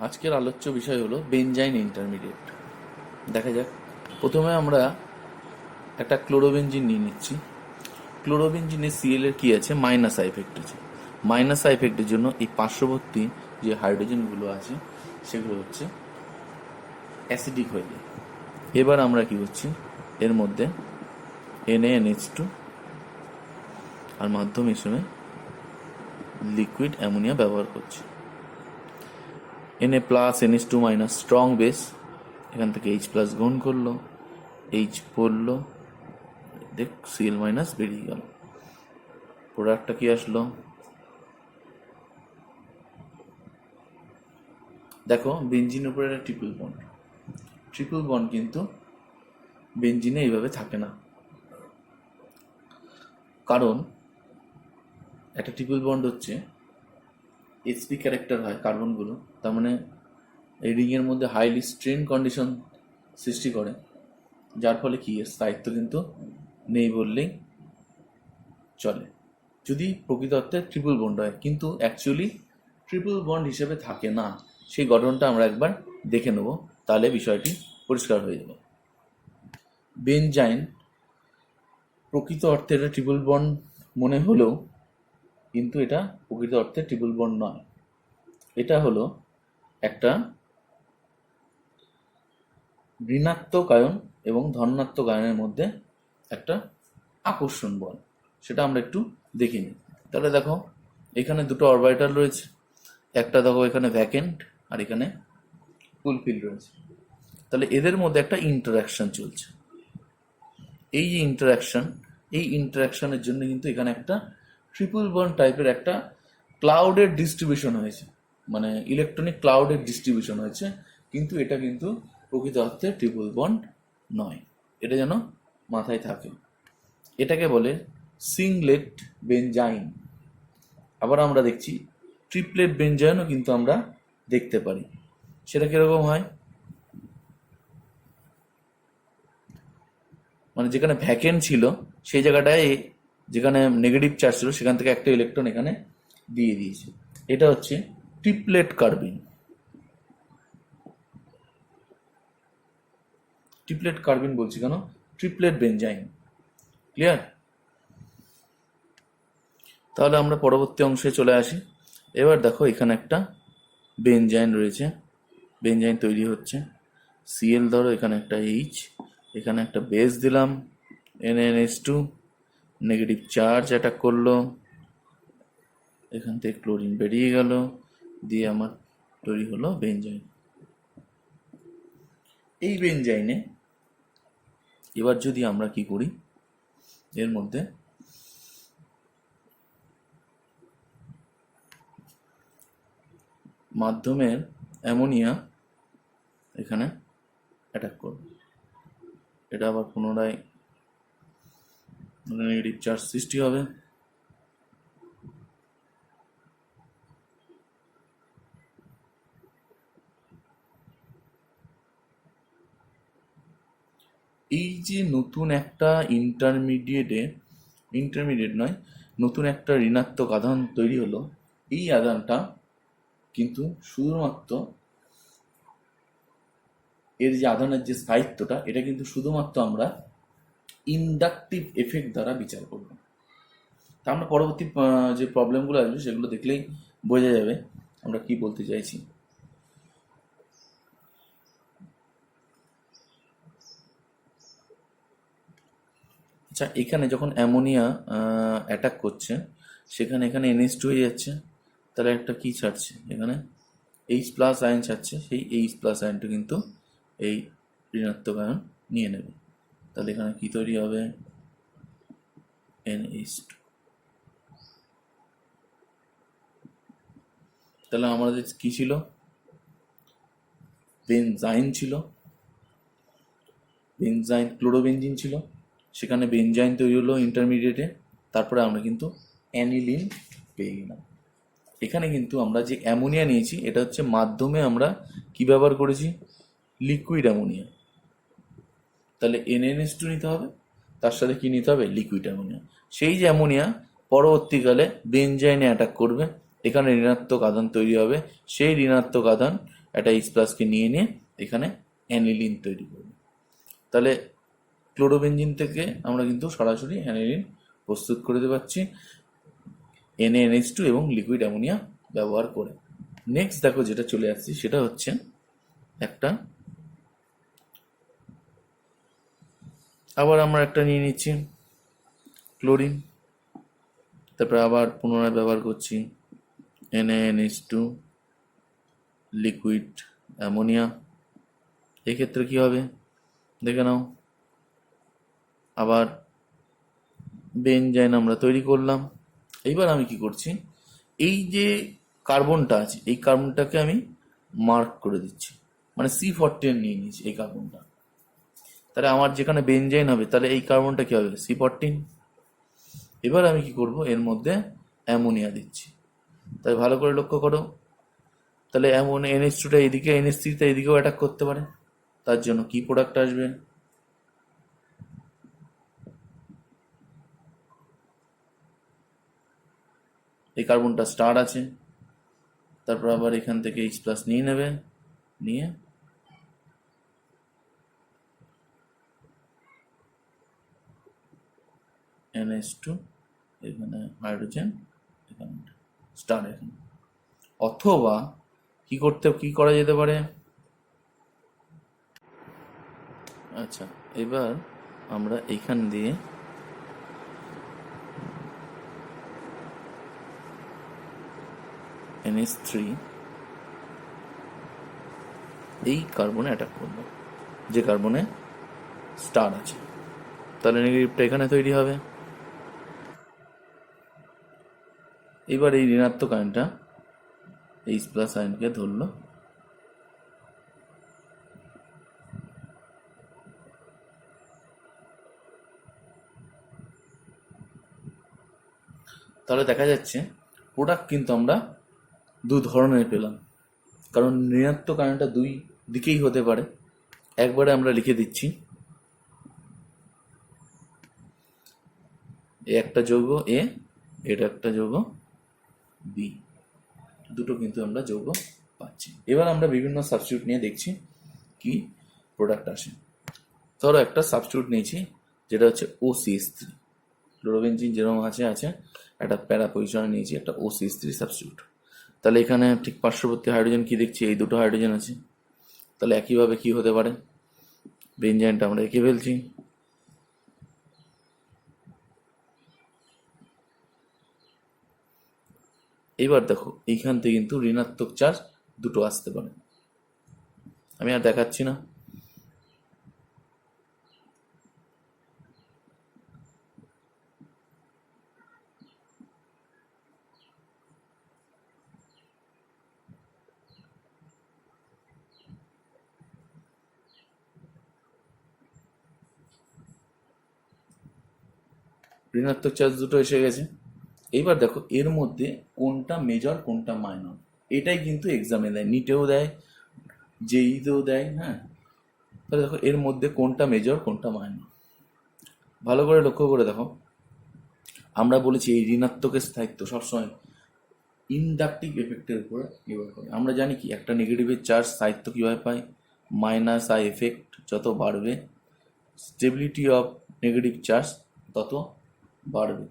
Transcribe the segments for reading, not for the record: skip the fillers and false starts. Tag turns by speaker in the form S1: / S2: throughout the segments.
S1: আজকের আলোচ্য বিষয় হলো বেনজাইন ইন্টারমিডিয়েট। দেখা যাক। প্রথমে আমরা একটা ক্লোরোবেনজিন নিয়ে নিচ্ছি। ক্লোরোবেনজিনের সিএল এর কি আছে? মাইনাস আই ইফেক্ট আছে। মাইনাস আই ইফেক্টের জন্য এই পার্শ্ববর্তী যে হাইড্রোজেনগুলো আছে সেগুলো হচ্ছে অ্যাসিডিক হয়ে যায়। এবার আমরা কি করছি, এর মধ্যে NaNH2 আর মাধ্যম হিসেবে লিকুইড অ্যামোনিয়া ব্যবহার করছি। Na plus NH2 minus strong base, এখান থেকে H প্লাস গ্রহণ করলো, H পড়লো, দেখ Cl মাইনাস বেরিয়ে গেল। প্রোডাক্টটা কি আসলো? দেখো, বেনজিনের উপরে একটা ট্রিপল বন্ড। ট্রিপল বন্ড কিন্তু বেনজিনে এইভাবে থাকে না, কারণ একটা ট্রিপল বন্ড হচ্ছে sp ক্যারেক্টার হয় কার্বনগুলো, তার মানে এই রিংয়ের মধ্যে হাইলি স্ট্রেন কন্ডিশন সৃষ্টি করে, যার ফলে কি এর স্থায়িত্ব কিন্তু নেই বললেই চলে যদি প্রকৃত অর্থে ট্রিপল বন্ড হয়, কিন্তু অ্যাকচুয়ালি ট্রিপল বন্ড হিসেবে থাকে না। সেই গঠনটা আমরা একবার দেখে নেব, তাহলে বিষয়টি পরিষ্কার হয়ে যাবে। বেনজাইন প্রকৃত অর্থে এটা ট্রিপল বন্ড মনে হলেও কিন্তু এটা প্রকৃত অর্থে ট্রিপল বন্ড নয়। এটা হলো একটা ঋণাত্মক আয়ন এবং ধনাত্মক আয়নের মধ্যে একটা আকর্ষণ বল, সেটা আমরা একটু দেখে নিই। তাহলে দেখো, এখানে দুটো অরবিটাল রয়েছে, একটা দেখো এখানে ভ্যাকেন্ট আর এখানে ফুলফিল রয়েছে। তাহলে এদের মধ্যে একটা ইন্টারাকশন চলছে। এই যে ইন্টারাকশনের জন্য কিন্তু এখানে একটা ট্রিপল বন্ড টাইপের একটা ক্লাউডের ডিস্ট্রিবিউশন হয়েছে, মানে ইলেকট্রনিক ক্লাউডের ডিস্ট্রিবিউশন হয়েছে, কিন্তু এটা কিন্তু প্রকৃত অর্থে ট্রিপল বন্ড নয়। এটা যেন মাথায় থাকে। এটাকে বলে সিংলেট বেনজাইন। আবার আমরা দেখছি ট্রিপলেট বেনজাইনও কিন্তু আমরা দেখতে পারি। সেটা কিরকম হয়? মানে যেখানে ভ্যাকেন্ট ছিল সেই জায়গাটায় যেখানে নেগেটিভ চার্জ ছিল সেখান থেকে একটা ইলেকট্রন এখানে দিয়ে দিয়েছে। এটা হচ্ছে ট্রিপলেট কার্বিন। ট্রিপলেট কার্বিন বলছি কেন? ট্রিপলেট বেনজাইন। ক্লিয়ার? তাহলে আমরা পরবর্তী অংশে চলে আসি। এবার দেখো, এখানে একটা বেনজাইন রয়েছে, বেনজাইন তৈরি হচ্ছে। সিএল ধরো, এখানে একটা H, এখানে একটা বেস দিলাম NaNH2, নেগেটিভ চার্জ অ্যাটাক করলো, এখান থেকে ক্লোরিন বেরিয়ে গেল, দিয়ে আমার তৈরি হলো বেনজাইন। এই বেনজাইনে এবার যদি আমরা কি করি, এর মধ্যে মাধ্যমের অ্যামোনিয়া এখানে অ্যাটাক করবে, এটা আবার পুনরায় নেগেটিভ চার্জ সৃষ্টি হবে। এই যে নতুন একটা ইন্টারমিডিয়েট নয়, নতুন একটা ঋণাত্মক আধান তৈরি হলো। এই আধানটা কিন্তু শুধুমাত্র এর যে আধানের যে স্থায়িত্বটা, এটা কিন্তু শুধুমাত্র আমরা ইন্ডাকটিভ এফেক্ট দ্বারা বিচার করব। তা আমরা পরবর্তী যে প্রবলেমগুলো আসবে সেগুলো দেখলেই বোঝা যাবে আমরা কি বলতে চাইছি। আচ্ছা, এখানে যখন অ্যামোনিয়া অ্যাটাক করছে, সেখানে এখানে NH2 হয়ে যাচ্ছে, তাহলে একটা কি ছাড়ছে এখানে? H প্লাস আয়ন ছাড়ছে। সেই H প্লাস আয়নটা কিন্তু এই ঋণাত্মক আয়ন নিয়ে নেবে, তাহলে এখানে কি তৈরি হবে? NH2। তাহলে আমাদের কি ছিল? বেনজাইন ছিল, বেনজাইন ক্লোরোবেনজিন ছিল, সেখানে বেনজাইন তৈরি হলো ইন্টারমিডিয়েটে, তারপরে আমরা কিন্তু অ্যানিলিন পেয়ে গেলাম। এখানে কিন্তু আমরা যে অ্যামোনিয়া নিয়েছি, এটা হচ্ছে মাধ্যমে আমরা কি ব্যবহার করেছি? Liquid ammonia. তাহলে NaNH2 নিতে হবে, তার সাথে কি নিতে হবে? Liquid ammonia. সেই যে অ্যামোনিয়া পরবর্তীকালে বেনজাইনে অ্যাটাক করবে, এখানে ঋণাত্মক আধান তৈরি হবে, সেই ঋণাত্মক আধান একটা H প্লাসকে নিয়ে এখানে অ্যানিলিন তৈরি করবে। তাহলে ক্লোরোবেনজিন থেকে আমরা কিন্তু সরাসরি অ্যানিলিন প্রস্তুত করে দিতে পারছি NaNH2 এবং লিকুইড অ্যামোনিয়া ব্যবহার করে। নেক্সট দেখো যেটা চলে আসছি সেটা হচ্ছে একটা, আবার আমরা একটা নিয়ে নিচ্ছি ক্লোরিন, তারপরে আবার পুনরায় ব্যবহার করছি NaNH2 লিকুইড অ্যামোনিয়া। এক্ষেত্রে কি হবে দেখে নাও, আবার বেনজাইন আমরা তৈরি করলাম। এইবার আমি কি করছি, এই যে কার্বনটা আছে এই কার্বনটাকে আমি মার্ক করে দিচ্ছি, মানে C14 নিয়ে নিচ্ছি এই কার্বনটা। তাহলে আমার যেখানে বেনজাইন হবে তাহলে এই কার্বনটা কি হবে C14। এবার আমি কি করব, এর মধ্যে অ্যামোনিয়া দিচ্ছি। তাই ভালো করে লক্ষ্য করো, তাহলে অ্যামোনিয়া NH2টা এদিকে, NH3টা এদিকেও অ্যাটাক করতে পারে। তার জন্য কি প্রোডাক্ট আসবে, এই কার্বনটা স্টার আছে, তারপর আবার এখান থেকে H প্লাস নিয়ে নেবে, নিয়ে NH2 এখানে হাইড্রোজেন, এখানে স্টার এখানে। অথবা কি করা যেতে পারে, আচ্ছা এবার আমরা এইখান দিয়ে NH3 এই কার্বনে অ্যাটাক করবো, যে কার্বনে স্টার আছে, তাহলে নেগেটিভটা এখানে তৈরি হবে। এবার এই ঋণাত্মক আয়নটা H প্লাস আয়নকে ধরলো, তাহলে দেখা যাচ্ছে প্রোডাক্ট কিন্তু আমরা দু ধরনের পেলাম, কারণ ঋণাত্মক আয়নটা দুই দিকেই হতে পারে। একবারে আমরা লিখে দিচ্ছি, একটা যৌগ এ, এটা একটা যৌগ বি, দুটো কিন্তু আমরা যৌগ পাচ্ছি। এবার আমরা বিভিন্ন সাবস্টিটিউট নিয়ে দেখছি কি প্রোডাক্ট আসে। ধরো একটা সাবস্টিটিউট নিয়েছি যেটা হচ্ছে OCH3, ক্লোরোবেনজিন যেরকম আছে একটা প্যারা পজিশনে নিয়েছি একটা OCH3 সাবস্টিটিউট। তাহলে এখানে ঠিক পার্শ্ববর্তী হাইড্রোজেন কি দেখছি, এই দুটো হাইড্রোজেন আছে। তাহলে একইভাবে কি হতে পারে, বেনজাইনটা আমরা এঁকে ফেলছি। এবার দেখো এইখান থেকে কিন্তু ঋণাত্মক চার্জ দুটো আসতে পারে, আমি আর দেখাচ্ছি না। ঋণাত্মক চার্জ দুটো এসে গেছে। এইবার দেখো এর মধ্যে কোনটা মেজর কোনটা মাইনর, এটাই কিন্তু এক্সামে দেয়, নিটেও দেয়, জেইতেও দেয়। হ্যাঁ, তাহলে দেখো এর মধ্যে কোনটা মেজর কোনটা মাইনর, ভালো করে লক্ষ্য করে দেখো। আমরা বলেছি এই ঋণাত্মকের স্থায়িত্ব সবসময় ইনডাকটিভ এফেক্টের উপর নির্ভর করে। আমরা জানি কি একটা নেগেটিভের চার্জ স্থায়িত্ব কীভাবে পাই, মাইনাস আই এফেক্ট যত বাড়বে স্টেবিলিটি অফ নেগেটিভ চার্জ তত বাড়বে,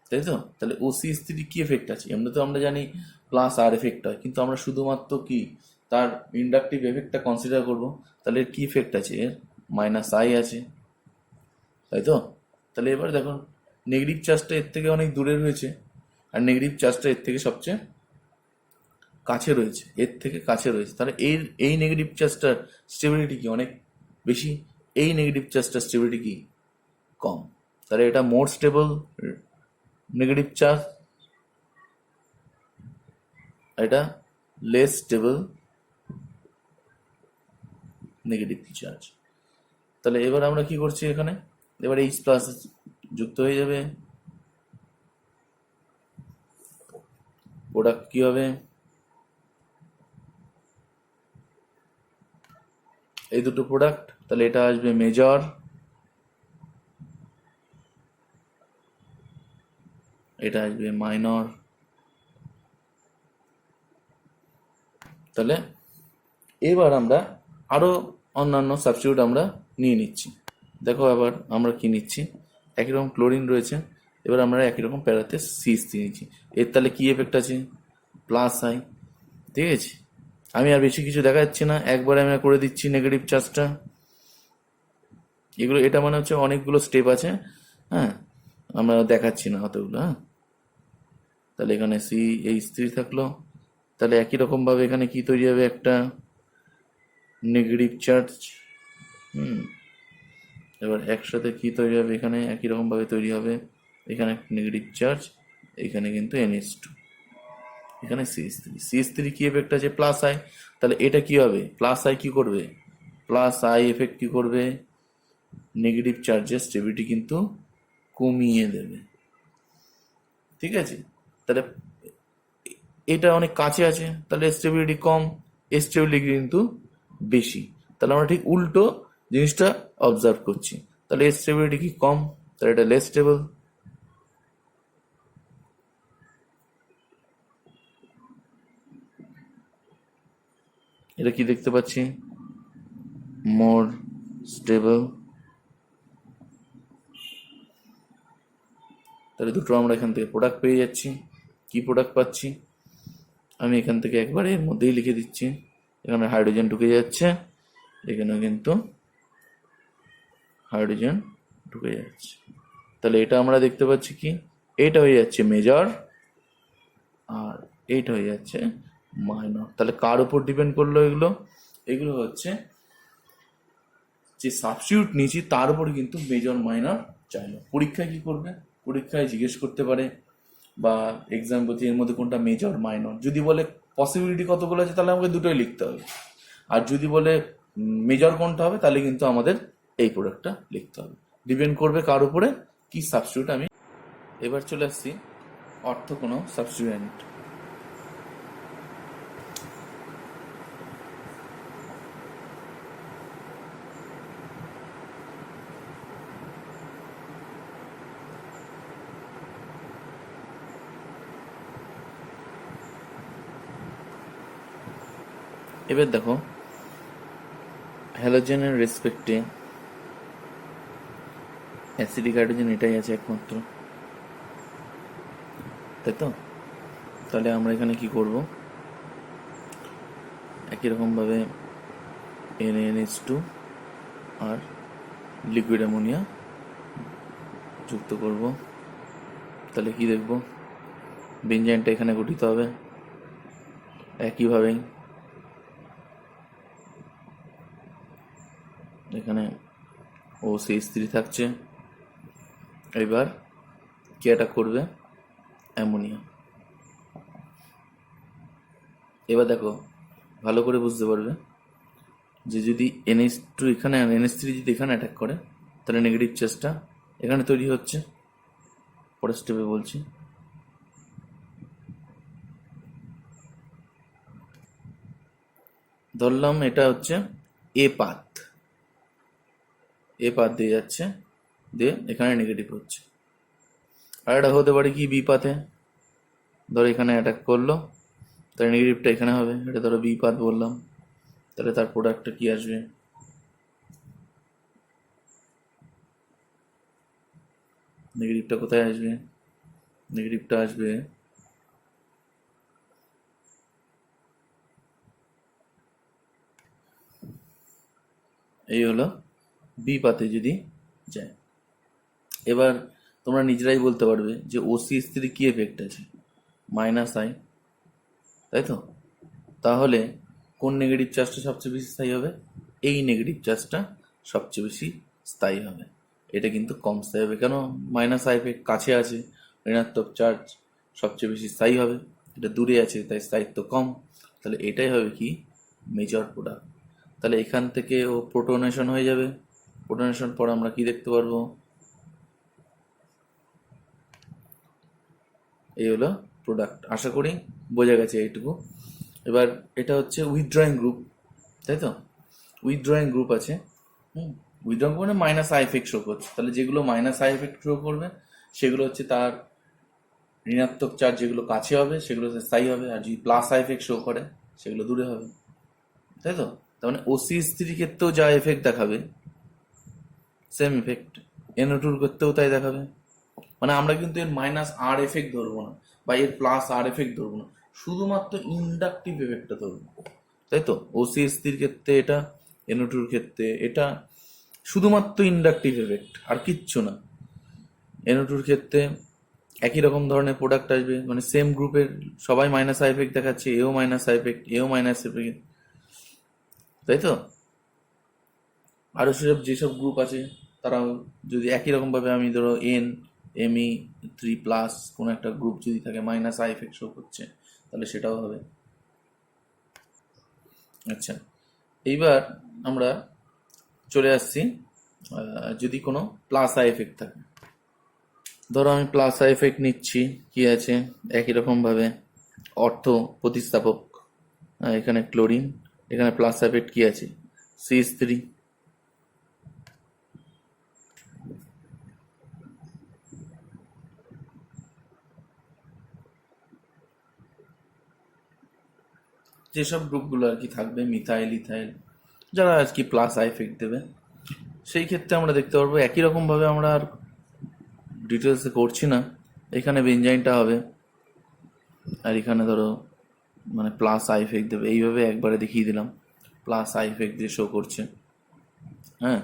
S1: তাই তো। তাহলে OCH3 কি এফেক্ট আছে, এমনি তো আমরা জানি প্লাস আর এফেক্ট হয়, কিন্তু আমরা শুধুমাত্র কি তার ইন্ডাকটিভ এফেক্টটা কনসিডার করব। তাহলে এর কি এফেক্ট আছে, এর মাইনাস আই আছে, তাই তো। তাহলে এবার দেখো নেগেটিভ চার্জটা এর থেকে অনেক দূরে রয়েছে, আর নেগেটিভ চার্জটা এর থেকে সবচেয়ে কাছে রয়েছে, এর থেকে কাছে রয়েছে। তাহলে এই নেগেটিভ চার্জটার স্টেবিলিটি কি অনেক বেশি, এই নেগেটিভ চার্জটার স্টেবিলিটি কি কম। তাহলে এটা মোর স্টেবল নেগেটিভ চার্জ, এটা লেস স্টেবল নেগেটিভ চার্জ। তাহলে এবার আমরা কি করছি এখানে, এবার H প্লাস যুক্ত হয়ে যাবে, প্রোডাক্ট কি হবে, এই দুটো প্রোডাক্ট। তাহলে এটা আসবে মেজর, এটা আসবে মাইনর। তাহলে এবার আমরা আরো অন্যান্য সাবস্টিটিউট আমরা নিয়ে নিচ্ছি। দেখো আবার আমরা কি নিচ্ছি, একই রকম ক্লোরিন রয়েছে, এবার আমরা একই রকম প্যারাতে CH3 নিচ্ছি। এর তাহলে কি এফেক্ট আছে, প্লাস আই। ঠিক আছে, আমি আর বেশি কিছু দেখা যাচ্ছে না, একবারে আমরা করে দিচ্ছি নেগেটিভ চার্জটা। এগুলো এটা মানে হচ্ছে অনেকগুলো স্টেপ আছে, হ্যাঁ, আমরা দেখাচ্ছি না অতগুলো। হ্যাঁ, তাহলে এখানে CH3 থাকলো, তাহলে একই রকম ভাবে এখানে কি তৈরি হবে, একটা নেগেটিভ চার্জ। এবার একসাথে কি তৈরি হবে, এখানে একই রকম ভাবে তৈরি হবে, এখানে নেগেটিভ চার্জ, এখানে কিন্তু NH2, এখানে CH3 কি এফেক্ট আছে, প্লাস আই। তাহলে এটা কি হবে, প্লাস আই কি করবে, প্লাস আই এফেক্ট কি করবে, নেগেটিভ চার্জের স্টেবিলিটি কিন্তু কমিয়ে দেবে। ঠিক আছে, তাহলে এটা অনেক কাছে আছে, তাহলে স্টেবিলিটি কম, স্টেবিলিটি কিন্তু বেশি। তাহলে আমরা ঠিক উল্টো জিনিসটা অবজার্ভ করছি, তাহলে স্টেবিলিটি কি কম, তাহলে এটা লেস স্টেবল। এটা কি দেখতে পাচ্ছি, মোর স্টেবল। তাহলে দুটো আমরা এখান থেকে প্রোডাক্ট পেয়ে যাচ্ছি। কি প্রোডাক্ট পাচ্ছি, আমি এখান থেকে একবারে এর মধ্যেই লিখে দিচ্ছি, এখানে হাইড্রোজেন ঢুকে যাচ্ছে, এখানেও কিন্তু হাইড্রোজেন ঢুকে যাচ্ছে। তাহলে এটা আমরা দেখতে পাচ্ছি কি, এটা হয়ে যাচ্ছে মেজর আর এইটা হয়ে যাচ্ছে মাইনর। তাহলে কার উপর ডিপেন্ড করলো এগুলো, এগুলো হচ্ছে যে সাবস্টিটিউট নিয়েছি তার উপর কিন্তু মেজর মাইনর চাইলো। পরীক্ষায় কি করবে, পরীক্ষায় জিজ্ঞেস করতে পারে বা এক্সাম বলছে এর মধ্যে কোনটা মেজর মাইনর। যদি বলে পসিবিলিটি কতগুলো আছে তাহলে আমাকে দুটোই লিখতে হবে, আর যদি বলে মেজর কোনটা হবে তাহলে কিন্তু আমাদের এই প্রোডাক্টটা লিখতে হবে। ডিপেন্ড করবে কার উপরে, কি সাবস্টিটিউট আমি। এবার চলে আসছি অর্থ কোনো সাবস্টিটিউয়েন্ট। এবার দেখো হ্যালোজেনের রেসপেক্টে অ্যাসিডিক হাইড্রোজেন এটাই আছে একমাত্র, তাই তো। তাহলে আমরা এখানে কি করব, একই রকম ভাবে NaNH2 আর লিকুইড অ্যামোনিয়া যুক্ত করব। তাহলে কি দেখব, বেঞ্জাইনটা এখানে গঠিত হবে একইভাবেই। এখানে OCH3 থাকছে, এবার কি অ্যাটাক করবে, অ্যামোনিয়া। এবার দেখো ভালো করে বুঝতে পারবে যে যদি NH2 এখানে আর NH3 যদি এখানে অ্যাটাক করে তাহলে নেগেটিভ চার্জটা এখানে তৈরি হচ্ছে। পরের স্টেপে বলছি, ধরলাম এটা হচ্ছে এ পাথ দিয়ে যাচ্ছে, দিয়ে এখানে নেগেটিভ হচ্ছে। আর এটা হতে পারে কি বি পাথে, ধরো এখানে অ্যাটাক করলো, তাহলে নেগেটিভটা এখানে হবে, এটা ধরো বি পাথ বললাম, তাহলে তার প্রোডাক্টটা কি আসবে, নেগেটিভটা কোথায় আসবে, নেগেটিভটা আসবে এই হলো বি পাতে যদি যায়। এবার তোমরা নিজেরাই বলতে পারবে যে OCH3 কি এফেক্ট আছে, মাইনাস আই, তাই তো। তাহলে কোন নেগেটিভ চার্জটা সবচেয়ে বেশি স্থায়ী হবে, এই নেগেটিভ চার্জটা সবচেয়ে বেশি স্থায়ী হবে। এটা কিন্তু কম স্থায়ী হবে, কেন, মাইনাস আই এফেক্ট কাছে আছে, ঋণাত্মক চার্জ সবচেয়ে বেশি স্থায়ী হবে, এটা দূরে আছে তাই স্থায়িত্ব কম। তাহলে এটাই হবে কি মেজর প্রোডাক্ট। তাহলে এখান থেকে ও প্রোটোনেশন হয়ে যাবে, প্রোটোনেশন পর আমরা কি দেখতে পারবো, এই হলো প্রোডাক্ট। আশা করি বোঝা গেছে এইটুকু। এবার এটা হচ্ছে উইথড্রয়িং গ্রুপ, তাই তো। উইথড্রয়িং গ্রুপ আছে, উইথড্রয়িং গ্রুপ মানে মাইনাস আই এফেক্ট শো করছে। তাহলে যেগুলো মাইনাস আই এফেক্ট শো করবে সেগুলো হচ্ছে তার ঋণাত্মক চার্জ যেগুলো কাছে হবে সেগুলো স্থায়ী হবে, আর যদি প্লাস আই এফেক্ট শো করে সেগুলো দূরে হবে। তাই তো? তার মানে OCH3 ক্ষেত্রেও যা এফেক্ট দেখাবে সেম এফেক্ট NO2 ক্ষেত্রেও তাই দেখাবে। মানে আমরা কিন্তু এর -R এফেক্ট ধরবো না বা এর +R এফেক্ট ধরবো না, শুধুমাত্র ইন্ডাকটিভ এফেক্টটা ধরবো, তাই তো? OCH3 ক্ষেত্রে এটা, NO2 ক্ষেত্রে এটা, শুধুমাত্র ইন্ডাকটিভ এফেক্ট আর কিচ্ছু না। NO2 ক্ষেত্রে একই রকম ধরনের প্রোডাক্ট আসবে, মানে সেম গ্রুপের সবাই -I এফেক্ট দেখাচ্ছে, এও -I এফেক্ট, এও এফেক্ট, তাই তো? আরও যেসব গ্রুপ আছে তারাও যদি একই রকমভাবে, আমি ধরো Me3+ কোনো একটা গ্রুপ যদি থাকে -I এফেক্ট শো করছে, তাহলে সেটাও হবে। আচ্ছা, এইবার আমরা চলে আসছি যদি কোনো +I এফেক্ট থাকে। ধরো আমি +I এফেক্ট নিচ্ছি, কি আছে একই রকমভাবে অর্থ প্রতিস্থাপক, এখানে ক্লোরিন, এখানে +I এফেক্ট কি আছে CH3, যেসব গ্রুপগুলো আর কি থাকবে, মিথাইল, ইথাইল, যারা আর কি +I এফেক্ট দেবে, সেই ক্ষেত্রে আমরা দেখতে পারবো একই রকমভাবে, আমরা আর ডিটেলসে করছি না। এখানে বেঞ্জাইনটা হবে, আর এখানে ধরো মানে +I এফেক্ট দেবে, এইভাবে একবারে দেখিয়ে দিলাম +I এফেক্ট দিয়ে শো করছে। হ্যাঁ,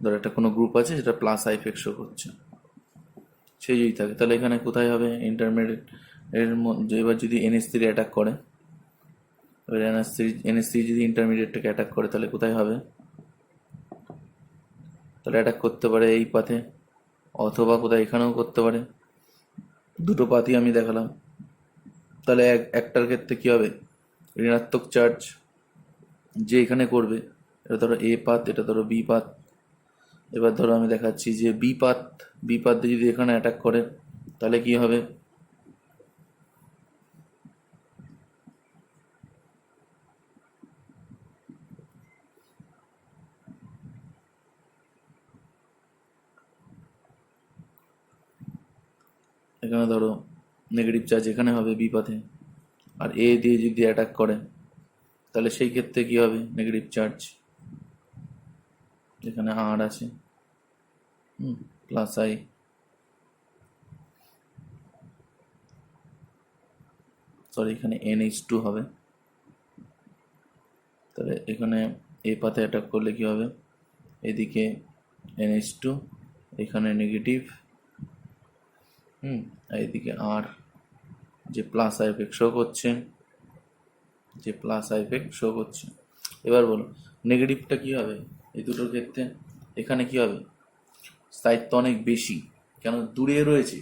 S1: ধরো একটা কোনো গ্রুপ আছে যেটা +I এফেক্ট শো করছে, সেই যদি থাকে তাহলে এখানে কোথায় হবে ইন্টারমিডিয়েট এর মধ্যে। এবার যদি NH3 অ্যাটাক করে, এবার NH3 যদি ইন্টারমিডিয়েটটাকে অ্যাটাক করে তাহলে কোথায় হবে? তাহলে অ্যাটাক করতে পারে এই পাথে, অথবা কোথায় এখানেও করতে পারে। দুটো পাথই আমি দেখালাম, তাহলে একটার ক্ষেত্রে কি হবে, ঋণাত্মক চার্জ যে এখানে করবে, এটা ধরো A পাত, এটা ধরো B পাত। এবার ধরো আমি দেখাচ্ছি যে বি পাত দিয়ে যদি এখানে অ্যাটাক করে তাহলে কি হবে, এখানে ধরো নেগেটিভ চার্জ এখানে হবে বি পাথে, আর A দিয়ে যদি অ্যাটাক করে তাহলে সেই ক্ষেত্রে কি হবে, নেগেটিভ চার্জ, এখানে R আছে, +I, সরি এখানে NH2 হবে। তাহলে এখানে A পাথে অ্যাটাক করলে কি হবে, এদিকে NH2, এখানে নেগেটিভ, আর এদিকে R, যে +I এফেক্ট শো করছে, যে +I এফেক্ট শো করছে। এবার বলো নেগেটিভটা কি হবে এই দুটোর ক্ষেত্রে, এখানে কি হবে, স্থায়িত্ব অনেক বেশি, কেন দূরে রয়েছে,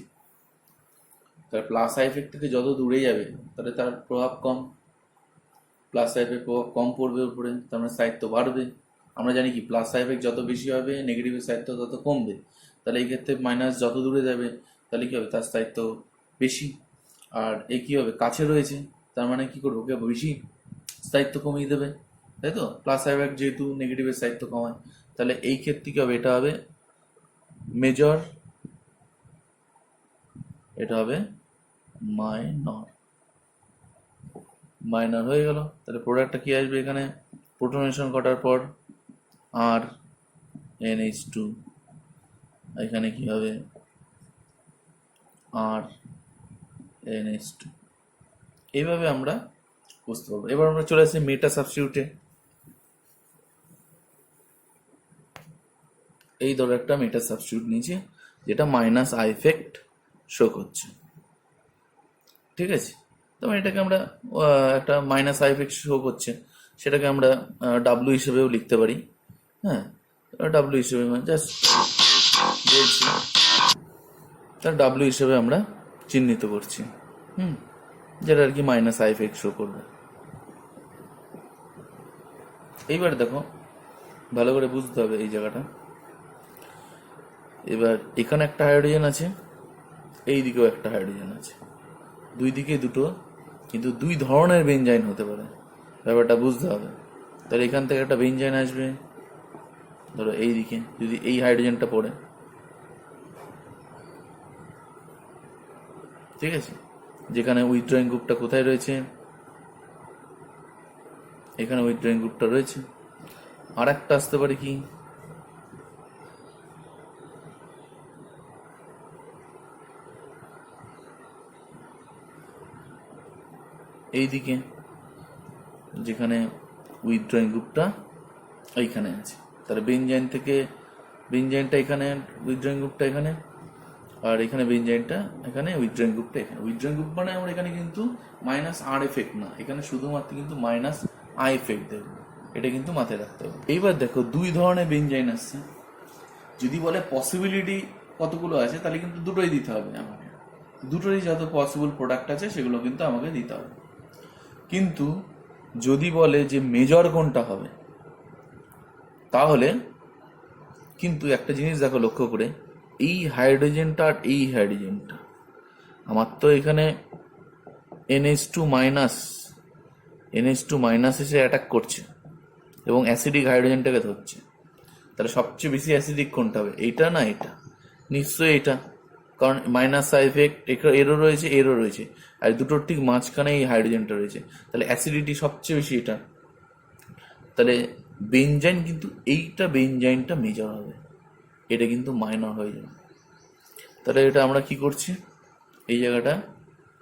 S1: তার +I এফেক্ট থেকে যত দূরে যাবে তাহলে তার প্রভাব কম, +I এফেক্ট প্রভাব কম পড়বে উপরে, তার মানে স্থায়িত্ব বাড়বে। আমরা জানি কি +I এফেক্ট যত বেশি হবে নেগেটিভের স্থায়িত্ব তত কমবে, তাহলে এই ক্ষেত্রে মাইনাস যত দূরে যাবে তাহলে কি হবে, তার স্থায়িত্ব বেশি। আর এ কি হবে, কাছে রয়েছে, তার মানে কি করবো, ওকে বেশি স্থায়িত্ব কমিয়ে দেবে, তাই তো? +I এফেক্ট যেহেতু নেগেটিভের স্থায়িত্ব কমায়, তাহলে এই ক্ষেত্রে কি হবে, এটা হবে মেজর, এটা হবে মাইনর হয়ে গেল। তাহলে প্রোডাক্টটা কি আসবে, এখানে প্রোটনেশন ঘটার পর আর NH2, এখানে কি হবে আর NH2, এইভাবে আমরা বুঝতে পারবো। এবার আমরা চলে আসছি মেটা সাবস্টিটিউটে। এই ধরো একটা মেটা সাবস্টিটিউট নিয়েছি যেটা -I এফেক্ট শো করছে, ঠিক আছে? তো এটাকে আমরা একটা -I এফেক্ট শো করছে, সেটাকে আমরা W হিসেবেও লিখতে পারি। হ্যাঁ, W হিসেবে জাস্ট বলছি, তার W হিসেবে আমরা চিহ্নিত করছি, যেটা আর কি -I এফেক্ট শো করবে। এইবার দেখো ভালো করে বুঝতে হবে এই জায়গাটা। এবার এখানে একটা হাইড্রোজেন আছে, এই দিকেও একটা হাইড্রোজেন আছে, দুই দিকে দুটো, কিন্তু দুই ধরনের বেঞ্জাইন হতে পারে, ব্যাপারটা বুঝতে হবে। তাহলে এখান থেকে একটা বেঞ্জাইন আসবে, ধরো এই দিকে যদি এই হাইড্রোজেনটা পড়ে, ঠিক আছে, যেখানে উইথড্রয়িং গ্রুপটা কোথায় রয়েছে, এখানে উইথড্রয়িং গ্রুপটা রয়েছে। আর একটা আসতে পারে কি, এইদিকে যেখানে উইথড্রয়িং গ্রুপটা এইখানে আছে, তাহলে বেঞ্জাইন থেকে বেঞ্জাইনটা এখানে, উইথড্রয়িং গ্রুপটা এখানে, আর এখানে বেঞ্জাইনটা এখানে, উইথড্রয়িং গ্রুপটা এখানে। উইথড্রয়িং গ্রুপ মানে আমরা এখানে কিন্তু মাইনাস আর এফেক্ট না, এখানে শুধুমাত্র কিন্তু মাইনাস আই এফেক্ট দেবো, এটা কিন্তু মাথায় রাখতে হবে। এইবার দেখো দুই ধরনের বেঞ্জাইন আসছে, যদি বলে পসিবিলিটি কতগুলো আছে তাহলে কিন্তু দুটোই দিতে হবে আমাকে, দুটোরই যত পসিবল প্রোডাক্ট আছে সেগুলো কিন্তু আমাকে দিতে হবে। কিন্তু যদি বলে যে মেজর কোনটা হবে, তাহলে কিন্তু একটা জিনিস দেখো লক্ষ্য করে, এই হাইড্রোজেনটা আর এই হাইড্রোজেনটা, আমার তো এখানে NH2 মাইনাস এসে অ্যাটাক করছে এবং অ্যাসিডিক হাইড্রোজেনটাকে ধরছে, তাহলে সবচেয়ে বেশি অ্যাসিডিক কোনটা হবে, এইটা না এটা? নিশ্চয়ই এটা, কারণ মাইনাস আই এফেক্ট এরও রয়েছে, আর দুটোর ঠিক মাঝখানে এই হাইড্রোজেনটা রয়েছে, তাহলে অ্যাসিডিটি সবচেয়ে বেশি এটা। তাহলে বেঞ্জাইন কিন্তু এইটা, বেঞ্জাইনটা মেজর হবে, এটা কিন্তু মাইনর হয়ে যাবে। তাহলে এটা আমরা কি করছি, এই জায়গাটা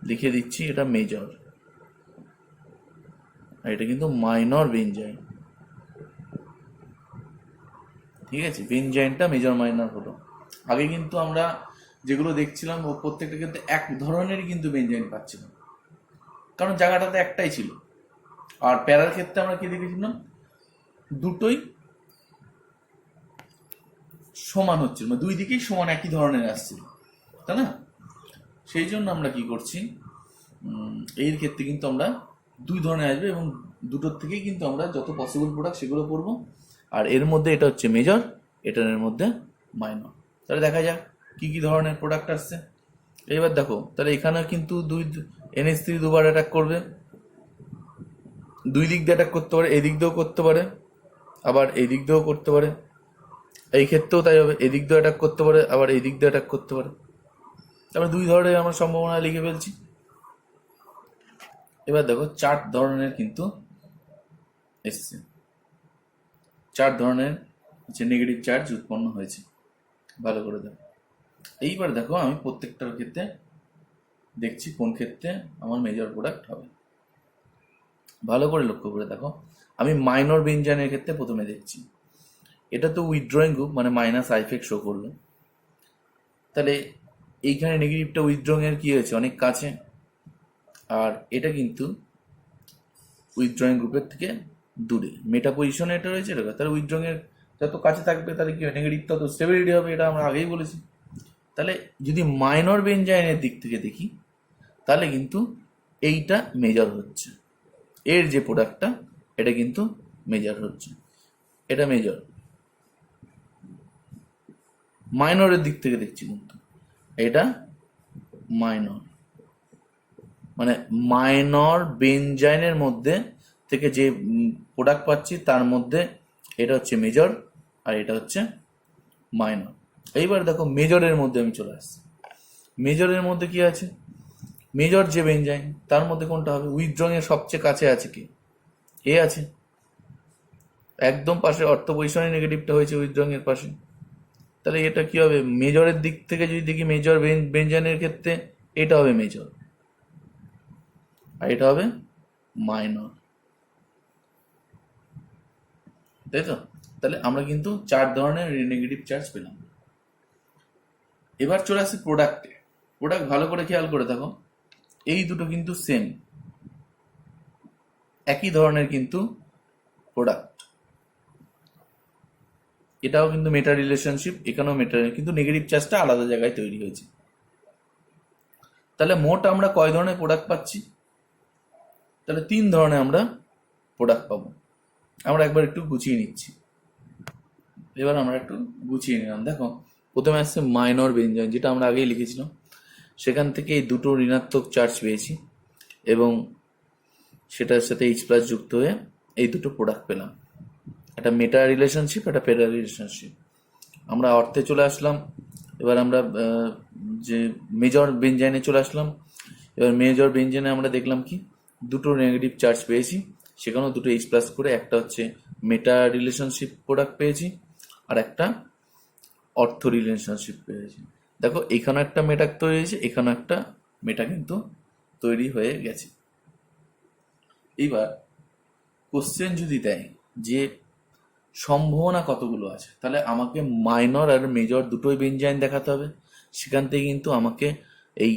S1: লিখে দিচ্ছি, এটা মেজর, আর এটা কিন্তু মাইনর বেঞ্জাইন। ঠিক আছে, বেঞ্জাইনটা মেজর মাইনর হলো। আগে কিন্তু আমরা যেগুলো দেখছিলাম ও প্রত্যেকটা কিন্তু এক ধরনেরই কিন্তু বেঞ্জাইন পাচ্ছিলাম, কারণ জায়গাটাতে একটাই ছিল। আর প্যারার ক্ষেত্রে আমরা কি দেখেছিলাম, দুটোই সমান হচ্ছিল, মানে দুই দিকেই সমান একই ধরনের আসছিল, তাই না? সেই জন্য আমরা কি করছি, এর ক্ষেত্রে কিন্তু আমরা দুই ধরনের আসবে এবং দুটোর থেকেই কিন্তু আমরা যত পসিবল প্রোডাক্ট সেগুলো করবো। আর এর মধ্যে এটা হচ্ছে মেজর, এটার মধ্যে মাইনর। তাহলে দেখা যাক কি কি ধরনের প্রোডাক্ট আসছে। এবার দেখো, তাহলে এখানে কিন্তু NH3 দুবার অ্যাটাক করবে, দুই দিক দিয়ে অ্যাটাক করতে পারে, এই দিক দিয়েও করতে পারে, আবার এই দিক দিয়েও করতে পারে। এই ক্ষেত্রেও তাই হবে, এদিক দিয়ে অ্যাটাক করতে পারে, আবার এই দিক দিয়ে অ্যাটাক করতে পারে। তারপরে দুই ধরনের আমরা সম্ভাবনা লিখে ফেলছি। এবার দেখো 4 ধরনের কিন্তু এসছে, 4 ধরনের হচ্ছে নেগেটিভ চার্জ উৎপন্ন হয়েছে। ভালো করে দেখো। এইবার দেখো আমি প্রত্যেকটার ক্ষেত্রে দেখছি কোন ক্ষেত্রে আমার মেজর প্রোডাক্ট হবে। ভালো করে লক্ষ্য করে দেখো, আমি মাইনর বেঞ্জাইনের ক্ষেত্রে প্রথমে দেখছি, এটা তো উইথড্রয়িং গ্রুপ, মানে মাইনাস আই এফেক্ট শো করলো। তাহলে এইখানে নেগেটিভটা উইথড্রয়িং এর কি হয়েছে, অনেক কাছে, আর এটা কিন্তু উইথড্রয়িং গ্রুপের থেকে দূরে, মেটা পজিশনে এটা রয়েছে। এটা তাহলে উইথড্রয়িং এর যত কাছে থাকবে তাহলে কি নেগেটিভ তত স্টেবিলিটি হবে, এটা আমরা আগেই বলেছি। তাহলে যদি মাইনর বেঞ্জাইনের দিক থেকে দেখি, তাহলে কিন্তু এইটা মেজর হচ্ছে, এর যে প্রোডাক্টটা এটা কিন্তু মেজর হচ্ছে, এটা মেজর। মাইনরের দিক থেকে দেখছি কিন্তু এটা মাইনর, মানে মাইনর বেঞ্জাইনের মধ্যে থেকে যে প্রোডাক্ট পাচ্ছি তার মধ্যে এটা হচ্ছে মেজর আর এটা হচ্ছে মাইনর। এইবার দেখো মেজরের মধ্যে আমি চলে আসছি, মেজরের মধ্যে কি আছে, মেজর যে বেঞ্জাইন তার মধ্যে কোনটা হবে, উইথড্রয়িং এর সবচেয়ে কাছে আছে কি, এ আছে, একদম পাশে, অর্থ পজিশনে নেগেটিভটা হয়েছে উইথড্রয়িং এর পাশে। তাহলে এটা কি হবে, মেজরের দিক থেকে যদি দেখি, মেজর বেঞ্জাইনের ক্ষেত্রে এটা হবে মেজর আর এটা হবে মাইনর, তাই তো? তাহলে আমরা কিন্তু 4 ধরনের নেগেটিভ চার্জ পেলাম। এবার চলে আসছে প্রোডাক্টে। প্রোডাক্ট ভালো করে খেয়াল করে দেখো, এই দুটো কিন্তু সেম, একই ধরনের কিন্তু প্রোডাক্ট। এটাও কিন্তু মেটা রিলেশনশিপ, এখানেও মেটা, কিন্তু নেগেটিভ চার্জটা আলাদা জায়গায় তৈরি হয়েছে। তাহলে মোট আমরা কয় ধরনের প্রোডাক্ট পাচ্ছি, তাহলে 3 ধরনের আমরা প্রোডাক্ট পাবো। আমরা একবার একটু গুছিয়ে নিচ্ছি, এবার আমরা একটু গুছিয়ে নিলাম। দেখো প্রথমে আসছে মাইনর বেঞ্জাইন, যেটা আমরা আগেই লিখেছিলাম, সেখান থেকে এই দুটো ঋণাত্মক চার্জ পেয়েছি এবং সেটার সাথে H+ যুক্ত হয়ে এই দুটো প্রোডাক্ট পেলাম, একটা মেটা রিলেশনশিপ, একটা পেরা রিলেশনশিপ। আমরা অর্থে চলে আসলাম, এবার আমরা যে মেজর বেঞ্জাইনে চলে আসলাম। এবার মেজর বেঞ্জাইনে আমরা দেখলাম কি, দুটো নেগেটিভ চার্জ পেয়েছি সেখানেও দুটো H প্লাস করে, একটা হচ্ছে মেটা রিলেশনশিপ প্রোডাক্ট পেয়েছি আর একটা অর্থ রিলেশনশিপ পেয়েছি। দেখো এখানে একটা মেটা তৈরি হয়েছে, এখানে একটা মেটা কিন্তু তৈরি হয়ে গেছে। এইবার কোশ্চেন যদি দেয় যে সম্ভাবনা কতগুলো আছে, তাহলে আমাকে মাইনর আর মেজর দুটোই বেঞ্জাইন দেখাতে হবে। সেখান থেকে কিন্তু আমাকে এই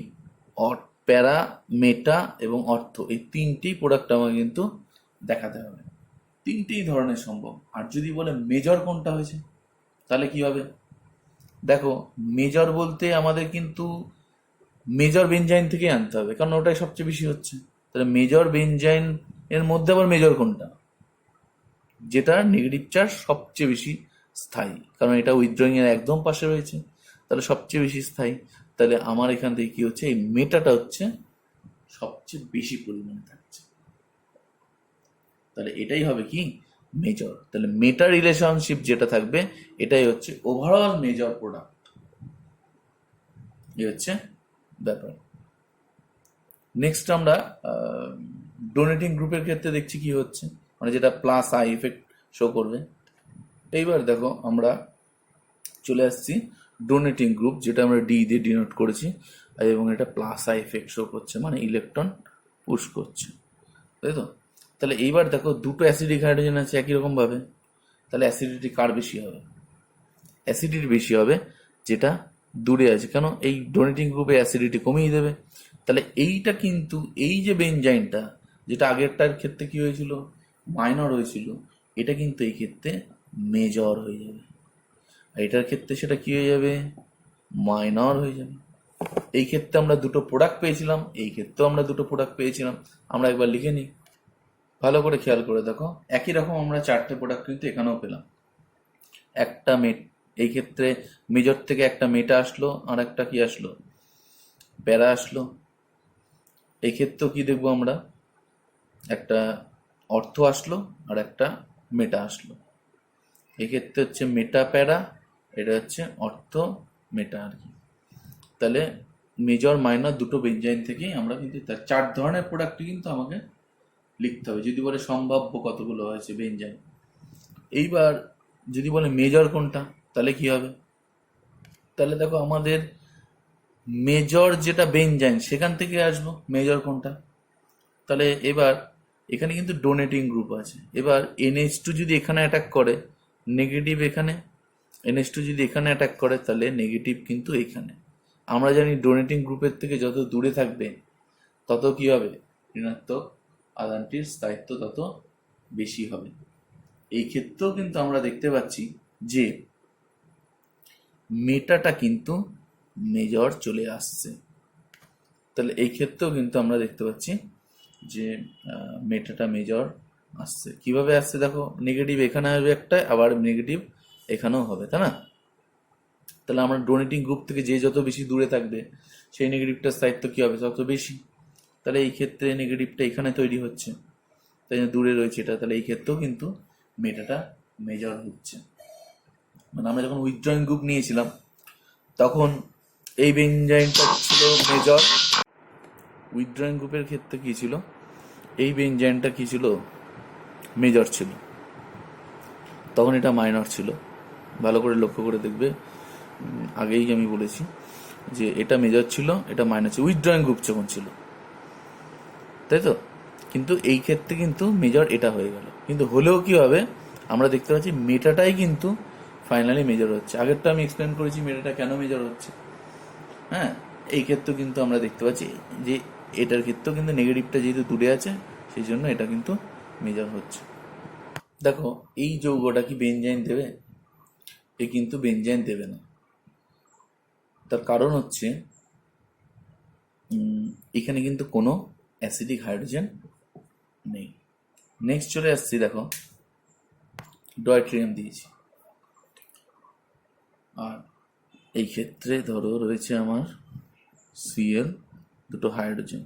S1: প্যারা, মেটা এবং অর্থ, এই তিনটি প্রোডাক্ট আমাকে কিন্তু দেখাতে হবে। তিনটেই ধরনের সম্ভব। আর যদি বলে মেজর কোনটা হয়েছে, তাহলে কি হবে? দেখো মেজর বলতে আমাদের কিন্তু মেজর বেঞ্জাইন থেকে আনতে হবে, কারণ ওটাই সবচেয়ে বেশি হচ্ছে। তাহলে মেজর বেঞ্জাইন এর মধ্যে আবার মেজর কোনটা, যেটা নেগেটিভ চার্জ সবচেয়ে বেশি স্থায়ী, কারণ এটা উইথড্রয়িং এর একদম পাশে রয়েছে, তাহলে সবচেয়ে বেশি স্থায়ী। তাহলে আমার এখান থেকে কি হচ্ছে, এই মেটাটা হচ্ছে সবচেয়ে বেশি পরিমাণে থাকছে, তাহলে এটাই হবে কি মেজর। তাহলে মেটা রিলেশনশিপ যেটা থাকবে এটাই হচ্ছে ওভারঅল মেজর প্রোডাক্ট। এই হচ্ছে ব্যাপার। নেক্সট আমরা ডোনেটিং গ্রুপের ক্ষেত্রে দেখছি কি হচ্ছে, মানে যেটা প্লাস আই এফেক্ট শো করবে। এইবার দেখো আমরা চলে আসছি ডোনেটিং গ্রুপ, যেটা আমরা ডি দিয়ে ডিনোট করেছি, এবং এটা প্লাস আই এফেক্ট শো করছে, মানে ইলেকট্রন পুশ করছে, তাই তো? তাহলে এইবার দেখো দুটো অ্যাসিডিক হাইড্রোজেন আছে একই রকম ভাবে, তাহলে অ্যাসিডিটি কার বেশি হবে? অ্যাসিডিটি বেশি হবে যেটা দূরে আছে, কেন এই ডোনেটিং গ্রুপে অ্যাসিডিটি কমিয়ে দেবে। তাহলে এইটা কিন্তু এই যে বেনজাইনটা, যেটা আগেরটার ক্ষেত্রে কি হয়েছিল মাইনর হয়েছিল, এটা কিন্তু এই ক্ষেত্রে মেজর হয়ে যাবে, আর এটার ক্ষেত্রে সেটা কি হয়ে যাবে, মাইনর হয়ে যাবে। এই ক্ষেত্রে আমরা দুটো প্রোডাক্ট পেয়েছিলাম, এই ক্ষেত্রেও আমরা দুটো প্রোডাক্ট পেয়েছিলাম। আমরা একবার লিখে নিই, ভালো করে খেয়াল করে দেখো, একই রকম আমরা চারটে প্রোডাক্ট কিন্তু এখানেও পেলাম। একটা এই ক্ষেত্রে মেজর থেকে একটা মেটা আসলো, আর একটা কি আসলো, প্যারা আসলো। এই ক্ষেত্রেও কি দেখবো আমরা, একটা অর্থ আসলো আর একটা মেটা আসলো। এক্ষেত্রে হচ্ছে মেটা প্যারা, এটা হচ্ছে অর্থ মেটা আর কি। তাহলে মেজর মাইনর দুটো বেঞ্জাইন থেকেই আমরা কিন্তু চার ধরনের প্রোডাক্টই কিন্তু আমাকে লিখতে হবে, যদি বলে সম্ভাব্য কতগুলো হয়েছে বেঞ্জাইন। এইবার যদি বলে মেজর কোনটা, তাহলে কি হবে? তাহলে দেখো আমাদের মেজর যেটা বেঞ্জাইন সেখান থেকে আসবো মেজর কোনটা। তাহলে এবার এখানে কিন্তু ডোনেটিং গ্রুপ আছে, এবার NH2 যদি এখানে অ্যাটাক করে নেগেটিভ এখানে, NH2 যদি এখানে অ্যাটাক করে তাহলে নেগেটিভ কিন্তু এখানে। আমরা জানি ডোনেটিং গ্রুপের থেকে যত দূরে থাকবে তত কি হবে, ঋণাত্মক আধানটির স্থায়িত্ব তত বেশি হবে। এই ক্ষেত্রেও কিন্তু আমরা দেখতে পাচ্ছি যে মেটাটা কিন্তু মেজর চলে আসছে। তাহলে এই ক্ষেত্রেও কিন্তু আমরা দেখতে পাচ্ছি যে মেটাটা মেজর আসছে। কিভাবে আসছে দেখো, নেগেটিভ এখানে আসবে একটা, আবার নেগেটিভ এখানেও হবে, তাই না? তাহলে আমরা ডোনেটিং গ্রুপ থেকে যে যত বেশি দূরে থাকবে সেই নেগেটিভটার স্থায়িত্ব কি হবে, তত বেশি। তাহলে এই ক্ষেত্রে নেগেটিভটা এখানে তৈরি হচ্ছে, তাই দূরে রয়েছে এটা, তাহলে এই ক্ষেত্রেও কিন্তু মেটাটা মেজর হচ্ছে। মানে আমরা যখন উইথড্রয়িং গ্রুপ নিয়েছিলাম তখন এই বেঞ্জাইনটা ছিল মেজর, উইথড্রয়িং গ্রুপের ক্ষেত্রে কি ছিল, এই বেঞ্জাইনটা কি ছিল, মেজর ছিল, তখন এটা মাইনর ছিল। ভালো করে লক্ষ্য করে দেখবে, আগেই আমি বলেছি যে এটা মেজর ছিল, এটা মাইনর ছিল উইথড্রয়িং গ্রুপ যখন ছিল, তাই তো? কিন্তু এই ক্ষেত্রে কিন্তু মেজর এটা হয়ে গেল, কিন্তু হলেও কি হবে, আমরা দেখতে পাচ্ছি মেটাটাই কিন্তু ফাইনালি মেজর হচ্ছে। আগেরটা আমি এক্সপ্লেন করেছি মেটাটা কেন মেজর হচ্ছে। হ্যাঁ, এই ক্ষেত্রেও কিন্তু আমরা দেখতে পাচ্ছি যে এটার ক্ষেত্রেও কিন্তু নেগেটিভটা যেহেতু দূরে আছে সেই জন্য এটা কিন্তু মেজর হচ্ছে। দেখো এই যৌগটা কি বেনজাইন দেবে? এ কিন্তু বেনজাইন দেবে না। তার কারণ হচ্ছে এখানে কিন্তু কোনো অ্যাসিডিক হাইড্রোজেন নেই। নেক্সট চলে আসছি, দেখো ডয়ট্রিয়াম দিয়েছি, আর এই ক্ষেত্রে ধরো রয়েছে আমার Cl দুটো হাইড্রোজেন,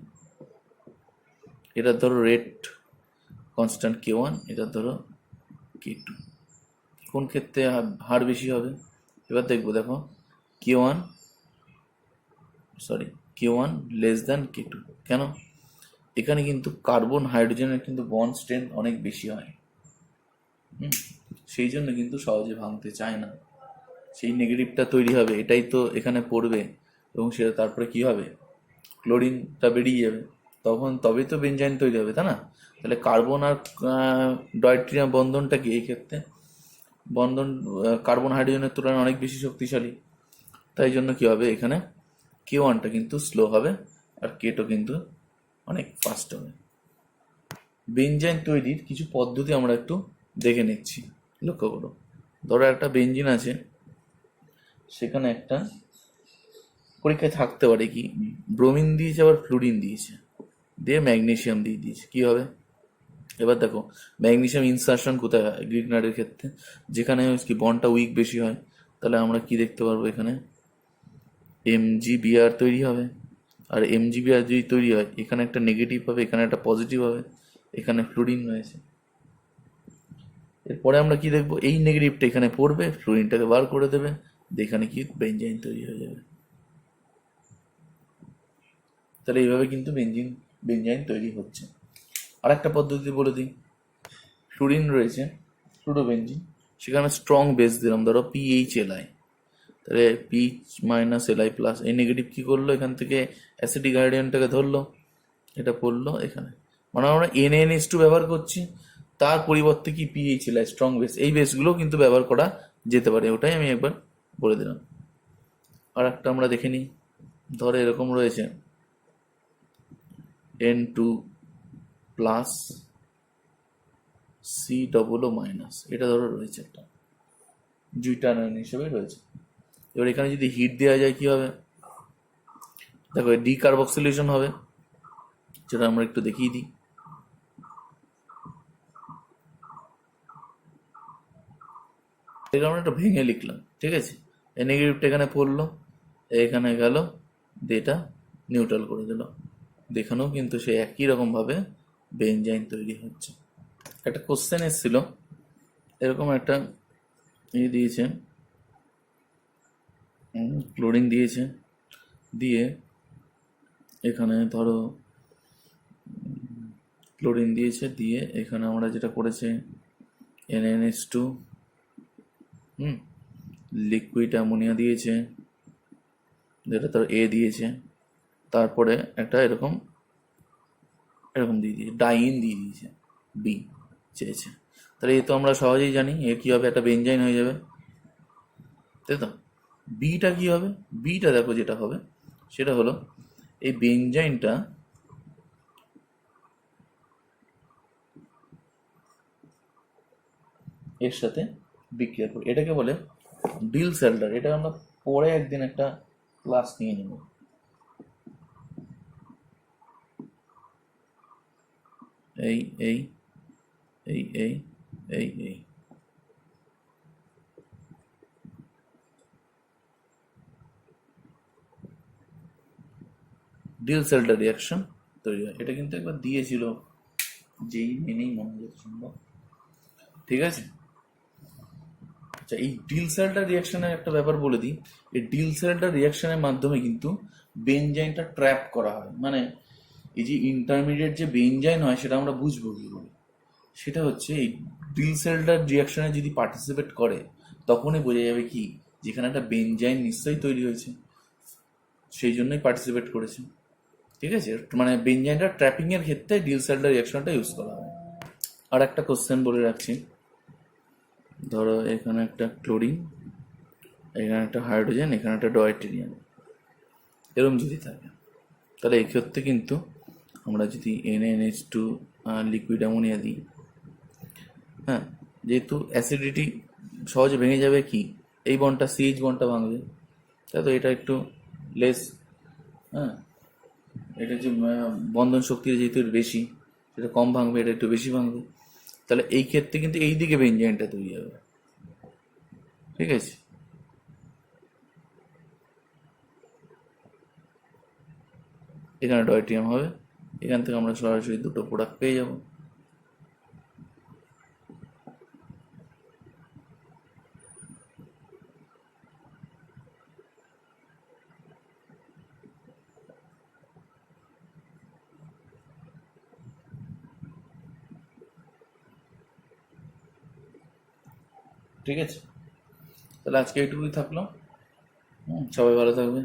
S1: এটা ধরো রেট কনস্ট্যান্ট K1, এটা ধরো K2। কোন ক্ষেত্রে হার বেশি হবে এবার দেখবো। দেখো K1 লেস দ্যান K2, কেন? এখানে কিন্তু কার্বন হাইড্রোজেনের কিন্তু বন্ড স্ট্রেংথ অনেক বেশি হয়। সেই জন্য কিন্তু সহজে ভাঙতে চায় না। সেই নেগেটিভটা তৈরি হবে, এটাই তো এখানে পড়বে, এবং সেটা তারপরে কি হবে, ক্লোরিনটা বেরিয়ে যাবে, তবেই তো বেঞ্জাইন তৈরি হবে, তাই না? তাহলে কার্বন আর ডয়ট্রিয়াম বন্ধনটা কি এই ক্ষেত্রে বন্ধন কার্বন হাইড্রোজেনের তুলনায় অনেক বেশি শক্তিশালী। তাই জন্য কি হবে, এখানে K1টা কিন্তু স্লো হবে আর K2 কিন্তু অনেক ফাস্ট হবে। বেঞ্জাইন তৈরির কিছু পদ্ধতি আমরা একটু দেখে নিচ্ছি, লক্ষ্য করো। ধরো একটা বেঞ্জিন আছে, সেখানে একটা পরীক্ষায় থাকতে পারে কি ব্রোমিন দিয়েছে আবার ফ্লুরিন দিয়েছে, দিয়ে ম্যাগনেসিয়াম দিয়ে দিয়েছে, কি হবে? এবার দেখো ম্যাগনেসিয়াম ইনসারশন কোথায় হয় গ্রিগনারের ক্ষেত্রে, যেখানে কি বন্ডটা উইক বেশি হয়। তাহলে আমরা কি দেখতে পারবো, এখানে MgBr তৈরি হবে। আর MgBr যদি তৈরি হয়, এখানে একটা নেগেটিভ হবে, এখানে একটা পজিটিভ হবে, এখানে ফ্লুরিন রয়েছে। এরপরে আমরা কি দেখবো, এই নেগেটিভটা এখানে পড়বে, ফ্লুরিনটাকে বার করে দেবে, এখানে কি বেঞ্জাইন তৈরি হয়ে যাবে। তাহলে এইভাবে কিন্তু বেঞ্জাইন তৈরি হচ্ছে। আর একটা পদ্ধতি বলে দিই, ফ্লুরিন রয়েছে, ফ্লুরোবেঞ্জিন, সেখানে স্ট্রং বেস দিলাম, ধরো PHLi, তাহলে P-Li+, এই নেগেটিভ কি করলো, এখান থেকে অ্যাসিডিক হাইড্রোজেনটাকে ধরলো, এটা পড়লো এখানে, মানে আমরা NaNH2 ব্যবহার করছি, তার পরিবর্তে কি PHLi স্ট্রং বেস, এই বেসগুলো কিন্তু ব্যবহার করা যেতে পারে, ওটাই আমি একবার বলে দিলাম। আর একটা আমরা দেখে নিই, ধরো এরকম রয়েছে N2+, C+, এটা ধরো রয়েছে একটা জুইটানায়ন হিসেবে রয়েছে। এবার এখানে যদি হিট দেওয়া যায় কি হবে, দেখো ডিকার্বক্সিলেশন হবে, যেটা আমরা একটু দেখিয়ে দিই। আমরা একটা ভেঙে লিখলাম, ঠিক আছে, এই নেগেটিভটা এখানে পড়লো, এখানে গেল, এটা নিউট্রাল করে দিল, দেখানো কিন্তু সে একই রকম ভাবে বেঞ্জাইন তৈরি হচ্ছে। একটা কোশ্চেন এসেছিল, এরকম একটা দিয়েছে, ক্লোরিন দিয়েছে, দিয়ে এখানে ধরো ক্লোরিন দিয়েছে, দিয়ে এখানে আমরা যেটা করেছে NaNH2, লিকুইড অ্যামোনিয়া দিয়েছে, যেটা তার A দিয়েছে, তারপরে একটা এরকম এরকম দিয়ে দিয়েছে, ডাইন দিয়ে দিয়েছে, B চেয়েছে। তাহলে এ তো আমরা সহজেই জানি এ কি হবে, একটা বেঞ্জাইন হয়ে যাবে, তাই তো? বিটা কি হবে, বিটা দেখো যেটা হবে সেটা হলো এই বেঞ্জাইনটা এর সাথে বিক্রিয়া করে, এটাকে বলে ডিলসেল্ডার। এটা আমরা পরে একদিন একটা ক্লাস নিয়ে নেব। এই এই এই এই এই এই ডিলসেল্ডার রিয়াকশন তৈরি হয়। এটা কিন্তু একবার দিয়েছিল, যেই মেনেই মনে যেতে সম্ভব, ঠিক আছে? আচ্ছা, এই ডিলসেল্ডার রিয়াকশনের একটা ব্যাপার বলে দিই। এই ডিলসেল্ডার রিয়াকশনের মাধ্যমে কিন্তু বেঞ্জাইনটা ট্র্যাপ করা হয়, মানে এই যে ইন্টারমিডিয়েট যে বেঞ্জাইন হয় সেটা আমরা বুঝবো কি করে, সেটা হচ্ছে এই ডিলসেল্ডার রিয়াকশনে যদি পার্টিসিপেট করে তখনই বোঝা যাবে কি যেখানে একটা বেঞ্জাইন নিশ্চয়ই তৈরি হয়েছে, সেই জন্যই পার্টিসিপেট করেছে, ঠিক আছে? মানে বেঞ্জাইনটা ট্র্যাপিং এর ক্ষেত্রে ডিলসেল্ডার রিয়াকশনটা ইউজ করা হয়। আর একটা কোশ্চেন বলে রাখছি, ধরো এখানে একটা ক্লোরিন, এখানে একটা হাইড্রোজেন, এখানে একটা ডয়টেরিয়াম, এরকম যদি থাকে, তাহলে এই ক্ষেত্রে কিন্তু আমরা যদি NaNH2 লিকুইড অ্যামোনিয়া দিই, হ্যাঁ, যেহেতু অ্যাসিডিটি সহজে ভেঙে যাবে, কি এই বন্ডটা CH বন্ডটা ভাঙবে, তাই তো এটা একটু লেস, হ্যাঁ, এটা যে বন্ধন শক্তি যেহেতু বেশি, সেটা কম ভাঙবে, এটা একটু বেশি ভাঙবে, তাহলে এই ক্ষেত্রে কিন্তু এই দিকে বেঞ্জাইনটা তৈরি হবে, ঠিক আছে? এখানে ডয়টিয়াম হবে, এখান থেকে আমরা সরাসরি দুটো প্রোডাক্ট পেয়ে যাব। ঠিক আছে, তাহলে আজকে এইটুকুই থাকলো। সবাই ভালো থাকবে।